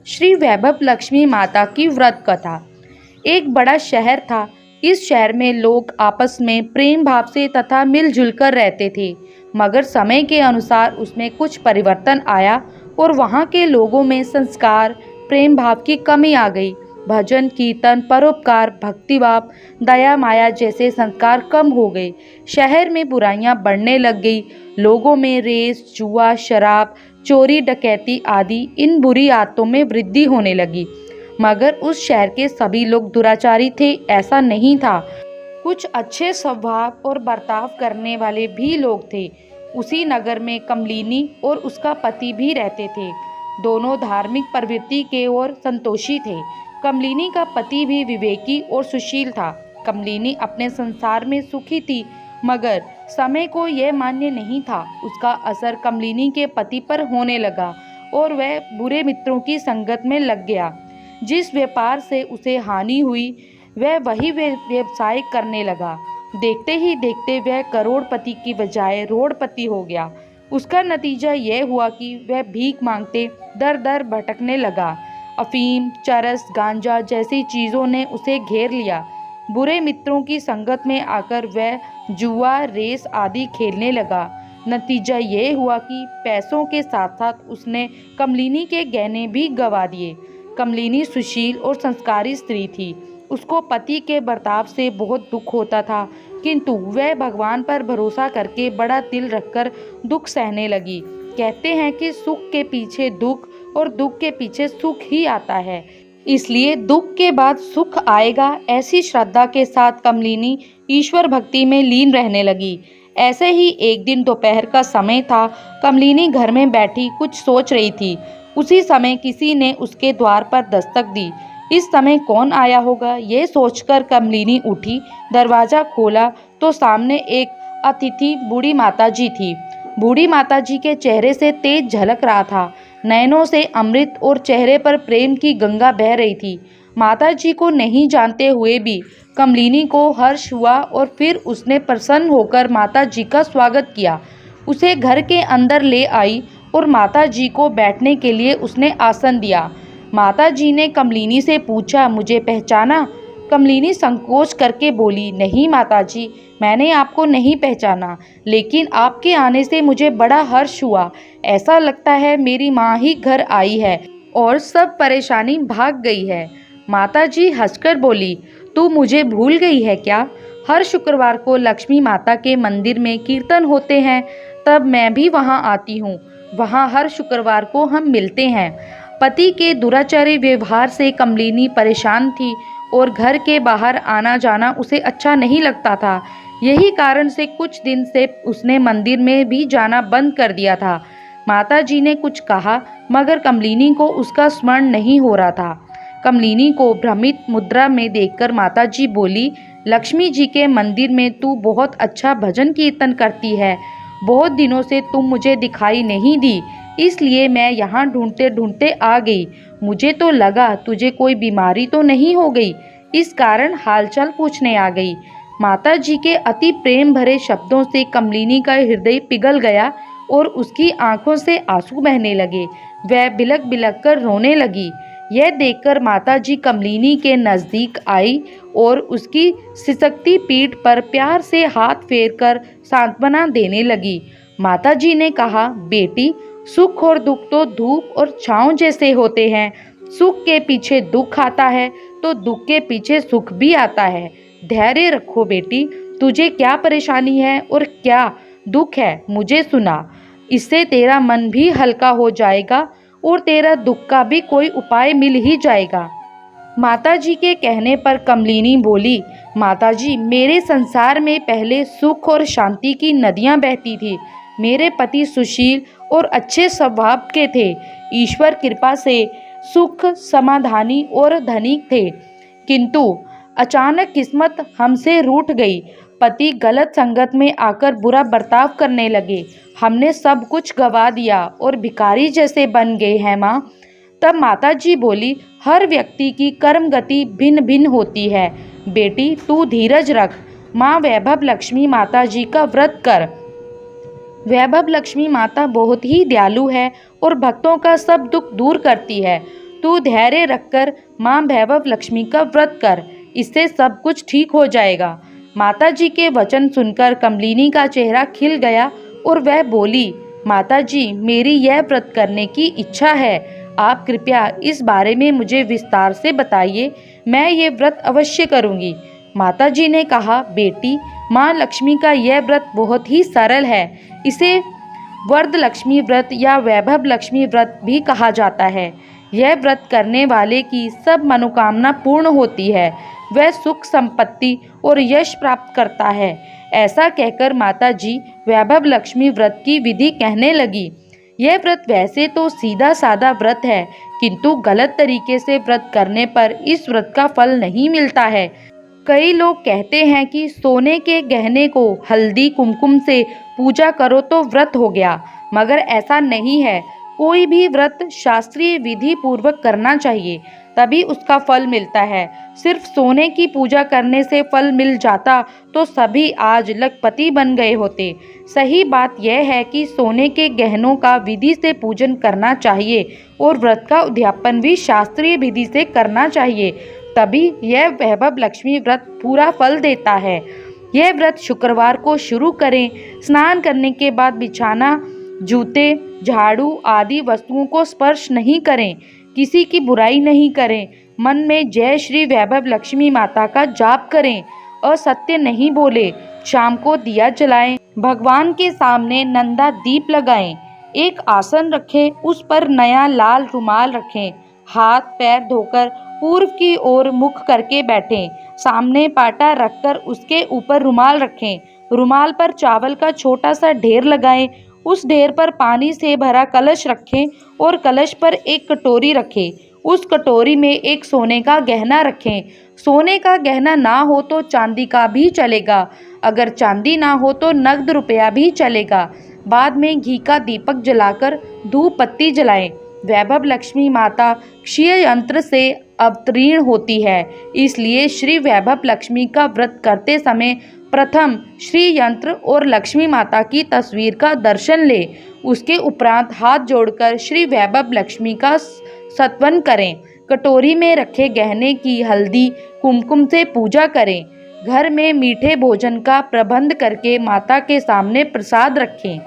श्री वैभव लक्ष्मी माता की व्रत कथा। एक बड़ा शहर था। इस शहर में लोग आपस में प्रेम भाव से तथा मिलजुल कर रहते थे, मगर समय के अनुसार उसमें कुछ परिवर्तन आया और वहाँ के लोगों में संस्कार, प्रेम भाव की कमी आ गई। भजन, कीर्तन, परोपकार, भक्तिभाव, दया, माया जैसे संस्कार कम हो गए। शहर में बुराइयां बढ़ने लग गई। लोगों में रेस, जुआ, शराब, चोरी, डकैती आदि इन बुरी आदतों में वृद्धि होने लगी। मगर उस शहर के सभी लोग दुराचारी थे, ऐसा नहीं था। कुछ अच्छे स्वभाव और बर्ताव करने वाले भी लोग थे। उसी नगर में कमलिनी और उसका पति भी रहते थे। दोनों धार्मिक प्रवृत्ति के और संतोषी थे। कमलिनी का पति भी विवेकी और सुशील था। कमलिनी अपने संसार में सुखी थी, मगर समय को यह मान्य नहीं था। उसका असर कमलिनी के पति पर होने लगा और वह बुरे मित्रों की संगत में लग गया। जिस व्यापार से उसे हानि हुई, वह वही व्यवसाय करने लगा। देखते ही देखते वह करोड़पति की बजाय रोड़पति हो गया। उसका नतीजा यह हुआ कि वह भीख मांगते दर दर भटकने लगा। अफीम, चरस, गांजा जैसी चीज़ों ने उसे घेर लिया। बुरे मित्रों की संगत में आकर वह जुआ, रेस आदि खेलने लगा। नतीजा ये हुआ कि पैसों के साथ साथ उसने कमलिनी के गहने भी गंवा दिए। कमलिनी सुशील और संस्कारी स्त्री थी। उसको पति के बर्ताव से बहुत दुख होता था, किंतु वह भगवान पर भरोसा करके बड़ा दिल रखकर दुख सहने लगी। कहते हैं कि सुख के पीछे दुख और दुख के पीछे सुख ही आता है, इसलिए दुख के बाद सुख आएगा, ऐसी श्रद्धा के साथ कमलिनी ईश्वर भक्ति में लीन रहने लगी। ऐसे ही एक दिन दोपहर का समय था। कमलिनी घर में बैठी कुछ सोच रही थी। उसी समय किसी ने उसके द्वार पर दस्तक दी। इस समय कौन आया होगा, ये सोचकर कमलिनी उठी। दरवाजा खोला तो सामने एक अतिथि बूढ़ी माताजी थी। बूढ़ी माताजी के चेहरे से तेज झलक रहा था। नयनों से अमृत और चेहरे पर प्रेम की गंगा बह रही थी। माताजी को नहीं जानते हुए भी कमलिनी को हर्ष हुआ और फिर उसने प्रसन्न होकर माताजी का स्वागत किया। उसे घर के अंदर ले आई और माताजी को बैठने के लिए उसने आसन दिया। माताजी ने कमलिनी से पूछा, मुझे पहचाना? कमलिनी संकोच करके बोली, नहीं माताजी, मैंने आपको नहीं पहचाना, लेकिन आपके आने से मुझे बड़ा हर्ष हुआ। ऐसा लगता है मेरी माँ ही घर आई है और सब परेशानी भाग गई है। माताजी हंसकर बोली, तू मुझे भूल गई है क्या? हर शुक्रवार को लक्ष्मी माता के मंदिर में कीर्तन होते हैं, तब मैं भी वहाँ आती हूँ। वहाँ हर शुक्रवार को हम मिलते हैं। पति के दुराचारी व्यवहार से कमलिनी परेशान थी और घर के बाहर आना जाना उसे अच्छा नहीं लगता था। यही कारण से कुछ दिन से उसने मंदिर में भी जाना बंद कर दिया था। माताजी ने कुछ कहा, मगर कमलिनी को उसका स्मरण नहीं हो रहा था। कमलिनी को भ्रमित मुद्रा में देखकर माताजी बोली, लक्ष्मी जी के मंदिर में तू बहुत अच्छा भजन कीर्तन करती है। बहुत दिनों से तुम मुझे दिखाई नहीं दी, इसलिए मैं यहाँ ढूंढते ढूंढते आ गई। मुझे तो लगा तुझे कोई बीमारी तो नहीं हो गई, इस कारण हालचाल पूछने आ गई। माताजी के अति प्रेम भरे शब्दों से कमलिनी का हृदय पिघल गया और उसकी आंखों से आंसू बहने लगे। वह बिलक बिलक कर रोने लगी। यह देखकर माताजी कमलिनी के नज़दीक आई और उसकी सिसकती पीठ पर प्यार से हाथ फेरकर सांत्वना देने लगी। माताजी ने कहा, बेटी, सुख और दुख तो धूप और छांव जैसे होते हैं। सुख के पीछे दुख आता है तो दुख के पीछे सुख भी आता है। धैर्य रखो बेटी, तुझे क्या परेशानी है और क्या दुख है, मुझे सुना। इससे तेरा मन भी हल्का हो जाएगा और तेरा दुख का भी कोई उपाय मिल ही जाएगा। माताजी के कहने पर कमलिनी बोली, माताजी, मेरे संसार में पहले सुख और शांति की नदियाँ बहती थी। मेरे पति सुशील और अच्छे स्वभाव के थे। ईश्वर कृपा से सुख, समाधानी और धनिक थे, किंतु अचानक किस्मत हमसे रूठ गई। पति गलत संगत में आकर बुरा बर्ताव करने लगे। हमने सब कुछ गंवा दिया और भिखारी जैसे बन गए हैं माँ। तब माताजी बोली, हर व्यक्ति की कर्म गति भिन्न भिन्न होती है। बेटी, तू धीरज रख। माँ वैभव लक्ष्मी माता जी का व्रत कर। वैभव लक्ष्मी माता बहुत ही दयालु है और भक्तों का सब दुख दूर करती है। तू धैर्य रखकर माँ वैभव लक्ष्मी का व्रत कर, इससे सब कुछ ठीक हो जाएगा। माताजी के वचन सुनकर कमलिनी का चेहरा खिल गया और वह बोली, माताजी, मेरी यह व्रत करने की इच्छा है। आप कृपया इस बारे में मुझे विस्तार से बताइए, मैं ये व्रत अवश्य करूँगी। माताजी ने कहा, बेटी, माँ लक्ष्मी का यह व्रत बहुत ही सरल है। इसे वरद लक्ष्मी व्रत या वैभव लक्ष्मी व्रत भी कहा जाता है। यह व्रत करने वाले की सब मनोकामना पूर्ण होती है, वह सुख संपत्ति और यश प्राप्त करता है। ऐसा कहकर माताजी वैभव लक्ष्मी व्रत की विधि कहने लगी। यह व्रत वैसे तो सीधा साधा व्रत है, किंतु गलत तरीके से व्रत करने पर इस व्रत का फल नहीं मिलता है। कई लोग कहते हैं कि सोने के गहने को हल्दी कुमकुम से पूजा करो तो व्रत हो गया, मगर ऐसा नहीं है। कोई भी व्रत शास्त्रीय विधि पूर्वक करना चाहिए, तभी उसका फल मिलता है। सिर्फ सोने की पूजा करने से फल मिल जाता तो सभी आज लखपति बन गए होते। सही बात यह है कि सोने के गहनों का विधि से पूजन करना चाहिए और व्रत का उद्यापन भी शास्त्रीय विधि से करना चाहिए, तभी यह वैभव लक्ष्मी व्रत पूरा फल देता है। यह व्रत शुक्रवार को शुरू करें। स्नान करने के बाद बिछाना, जूते, झाड़ू आदि वस्तुओं को स्पर्श नहीं करें, किसी की बुराई नहीं करें, मन में जय श्री वैभव लक्ष्मी माता का जाप करें, असत्य नहीं बोले, शाम को दिया जलाएं, भगवान के सामने नंदा दीप लगाएं, एक आसन रखें, उस पर नया लाल रुमाल रखें, हाथ पैर धोकर पूर्व की ओर मुख करके बैठें, सामने पाटा रखकर उसके ऊपर रुमाल रखें, रुमाल पर चावल का छोटा सा ढेर लगाएं, उस ढेर पर पानी से भरा कलश रखें और कलश पर एक कटोरी रखें, उस कटोरी में एक सोने का गहना रखें। सोने का गहना ना हो तो चांदी का भी चलेगा, अगर चांदी ना हो तो नगद रुपया भी चलेगा। बाद में घी का दीपक जलाकर धूप बत्ती जलाएं। वैभव लक्ष्मी माता क्षीय यंत्र से अवतीर्ण होती है, इसलिए श्री वैभव लक्ष्मी का व्रत करते समय प्रथम श्री यंत्र और लक्ष्मी माता की तस्वीर का दर्शन ले। उसके उपरांत हाथ जोड़कर श्री वैभव लक्ष्मी का स्तवन करें। कटोरी में रखे गहने की हल्दी कुमकुम से पूजा करें। घर में मीठे भोजन का प्रबंध करके माता के सामने प्रसाद रखें।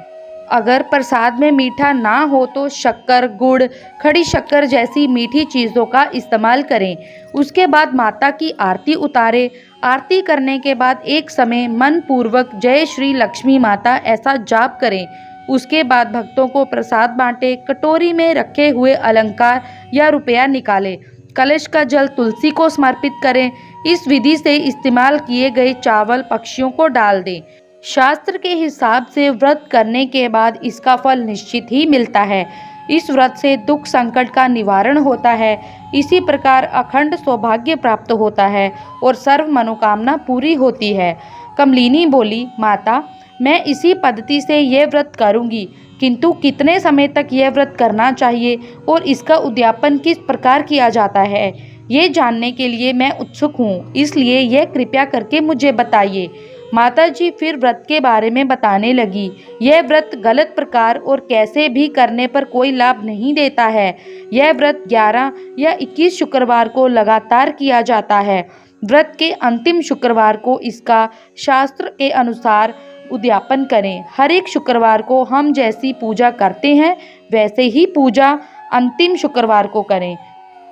अगर प्रसाद में मीठा ना हो तो शक्कर, गुड़, खड़ी शक्कर जैसी मीठी चीज़ों का इस्तेमाल करें। उसके बाद माता की आरती उतारें। आरती करने के बाद एक समय मन पूर्वक जय श्री लक्ष्मी माता ऐसा जाप करें। उसके बाद भक्तों को प्रसाद बांटें। कटोरी में रखे हुए अलंकार या रुपया निकालें। कलश का जल तुलसी को समर्पित करें। इस विधि से इस्तेमाल किए गए चावल पक्षियों को डाल दें। शास्त्र के हिसाब से व्रत करने के बाद इसका फल निश्चित ही मिलता है। इस व्रत से दुख संकट का निवारण होता है। इसी प्रकार अखंड सौभाग्य प्राप्त होता है और सर्व मनोकामना पूरी होती है। कमलिनी बोली, माता, मैं इसी पद्धति से यह व्रत करूंगी, किंतु कितने समय तक यह व्रत करना चाहिए और इसका उद्यापन किस प्रकार किया जाता है, ये जानने के लिए मैं उत्सुक हूँ, इसलिए यह कृपया करके मुझे बताइए। माताजी फिर व्रत के बारे में बताने लगी। यह व्रत गलत प्रकार और कैसे भी करने पर कोई लाभ नहीं देता है। यह व्रत 11 या 21 शुक्रवार को लगातार किया जाता है। व्रत के अंतिम शुक्रवार को इसका शास्त्र के अनुसार उद्यापन करें। हर एक शुक्रवार को हम जैसी पूजा करते हैं वैसे ही पूजा अंतिम शुक्रवार को करें।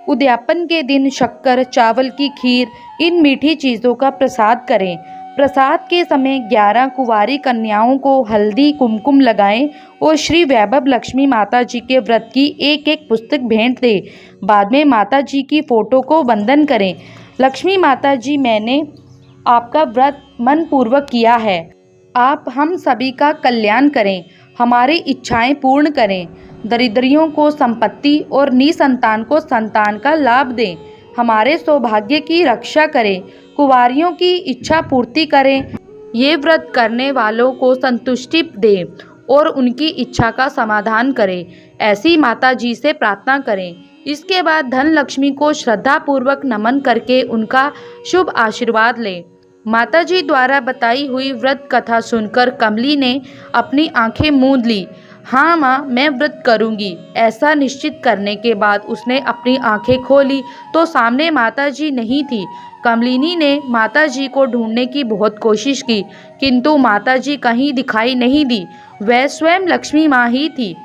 उद्यापन के दिन शक्कर, चावल की खीर, इन मीठी चीज़ों का प्रसाद करें। प्रसाद के समय 11 कुंवारी कन्याओं को हल्दी कुमकुम लगाएं और श्री वैभव लक्ष्मी माता जी के व्रत की एक एक पुस्तक भेंट दें। बाद में माता जी की फोटो को वंदन करें। लक्ष्मी माता जी, मैंने आपका व्रत मन पूर्वक किया है। आप हम सभी का कल्याण करें, हमारी इच्छाएं पूर्ण करें, दरिद्रियों को संपत्ति और निसंतान को संतान का लाभ दें, हमारे सौभाग्य की रक्षा करें, कुंवारियों की इच्छा पूर्ति करें। ये व्रत करने वालों को संतुष्टि दें और उनकी इच्छा का समाधान करें। ऐसी माता जी से प्रार्थना करें। इसके बाद धन लक्ष्मी को श्रद्धापूर्वक नमन करके उनका शुभ आशीर्वाद लें। माता जी द्वारा बताई हुई व्रत कथा सुनकर कमली ने अपनी आंखें मूंद ली। हाँ माँ, मैं व्रत करूँगी। ऐसा निश्चित करने के बाद उसने अपनी आंखें खोली तो सामने माताजी नहीं थी। कमलिनी ने माताजी को ढूंढने की बहुत कोशिश की, किंतु माताजी कहीं दिखाई नहीं दी। वह स्वयं लक्ष्मी माँ ही थी।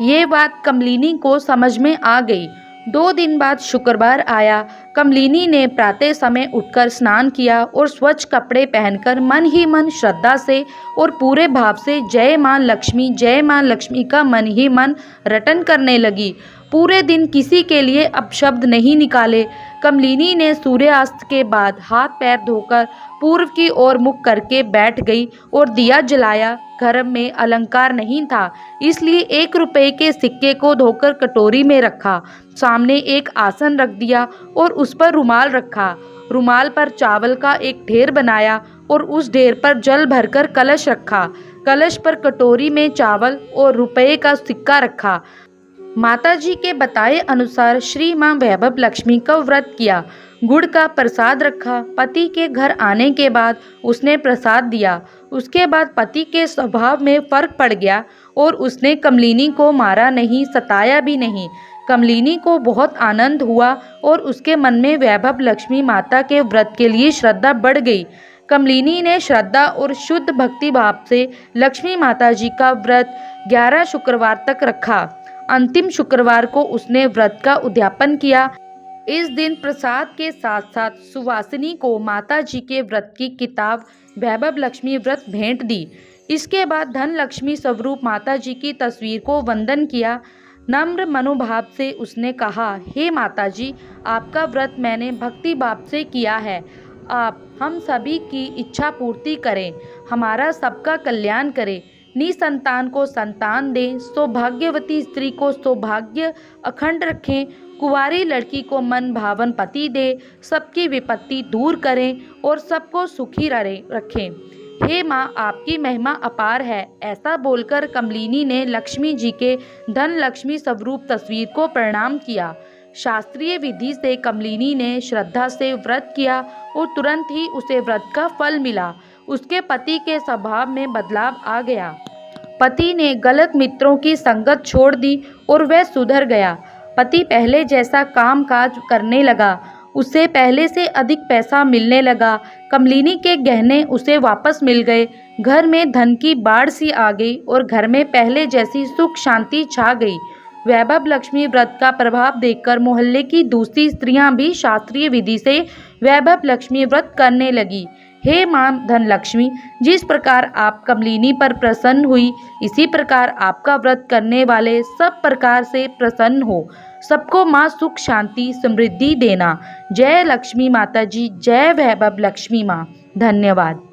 ये बात कमलिनी को समझ में आ गई। 2 दिन बाद शुक्रवार आया। कमलिनी ने प्रातः समय उठकर स्नान किया और स्वच्छ कपड़े पहनकर मन ही मन श्रद्धा से और पूरे भाव से जय माँ लक्ष्मी का मन ही मन रटन करने लगी। पूरे दिन किसी के लिए अपशब्द नहीं निकाले। कमलिनी ने सूर्यास्त के बाद हाथ पैर धोकर पूर्व की ओर मुख करके बैठ गई और दिया जलाया। घर में अलंकार नहीं था, इसलिए 1 रुपए के सिक्के को धोकर कटोरी में रखा। सामने एक आसन रख दिया और उस पर रुमाल रखा। रुमाल पर चावल का एक ढेर बनाया और उस ढेर पर जल भरकर कलश रखा। कलश पर कटोरी में चावल और रुपए का सिक्का रखा। माताजी के बताए अनुसार श्री माँ वैभव लक्ष्मी का व्रत किया। गुड़ का प्रसाद रखा। पति के घर आने के बाद उसने प्रसाद दिया। उसके बाद पति के स्वभाव में फर्क पड़ गया और उसने कमलिनी को मारा नहीं, सताया भी नहीं। कमलिनी को बहुत आनंद हुआ और उसके मन में वैभव लक्ष्मी माता के व्रत के लिए श्रद्धा बढ़ गई। कमलिनी ने श्रद्धा और शुद्ध भक्ति भाव से लक्ष्मी माता जी का व्रत 11 शुक्रवार तक रखा। अंतिम शुक्रवार को उसने व्रत का उद्यापन किया। इस दिन प्रसाद के साथ साथ सुवासिनी को माता जी के व्रत की किताब वैभव लक्ष्मी व्रत भेंट दी। इसके बाद धन लक्ष्मी स्वरूप माता जी की तस्वीर को वंदन किया। नम्र मनोभाव से उसने कहा, हे माता जी, आपका व्रत मैंने भक्ति भाव से किया है। आप हम सभी की इच्छा पूर्ति करें, हमारा सबका कल्याण करें, निसंतान को संतान दें, सौभाग्यवती स्त्री को सौभाग्य अखंड रखें, कुंवारी लड़की को मन भावन पति दे, सबकी विपत्ति दूर करें और सबको सुखी रखें। हे माँ, आपकी महिमा अपार है। ऐसा बोलकर कमलिनी ने लक्ष्मी जी के धन लक्ष्मी स्वरूप तस्वीर को प्रणाम किया। शास्त्रीय विधि से कमलिनी ने श्रद्धा से व्रत किया और तुरंत ही उसे व्रत का फल मिला। उसके पति के स्वभाव में बदलाव आ गया। पति ने गलत मित्रों की संगत छोड़ दी और वह सुधर गया। पति पहले जैसा काम काज करने लगा। उसे पहले से अधिक पैसा मिलने लगा। कमलिनी के गहने उसे वापस मिल गए। घर में धन की बाढ़ सी आ गई और घर में पहले जैसी सुख शांति छा गई। वैभव लक्ष्मी व्रत का प्रभाव देखकर मोहल्ले की दूसरी स्त्रियां भी शास्त्रीय विधि से वैभव लक्ष्मी व्रत करने लगी। हे मां धन लक्ष्मी, जिस प्रकार आप कमलिनी पर प्रसन्न हुई, इसी प्रकार आपका व्रत करने वाले सब प्रकार से प्रसन्न हो। सबको मां सुख शांति समृद्धि देना। जय लक्ष्मी माता जी, जय वैभव लक्ष्मी मां। धन्यवाद।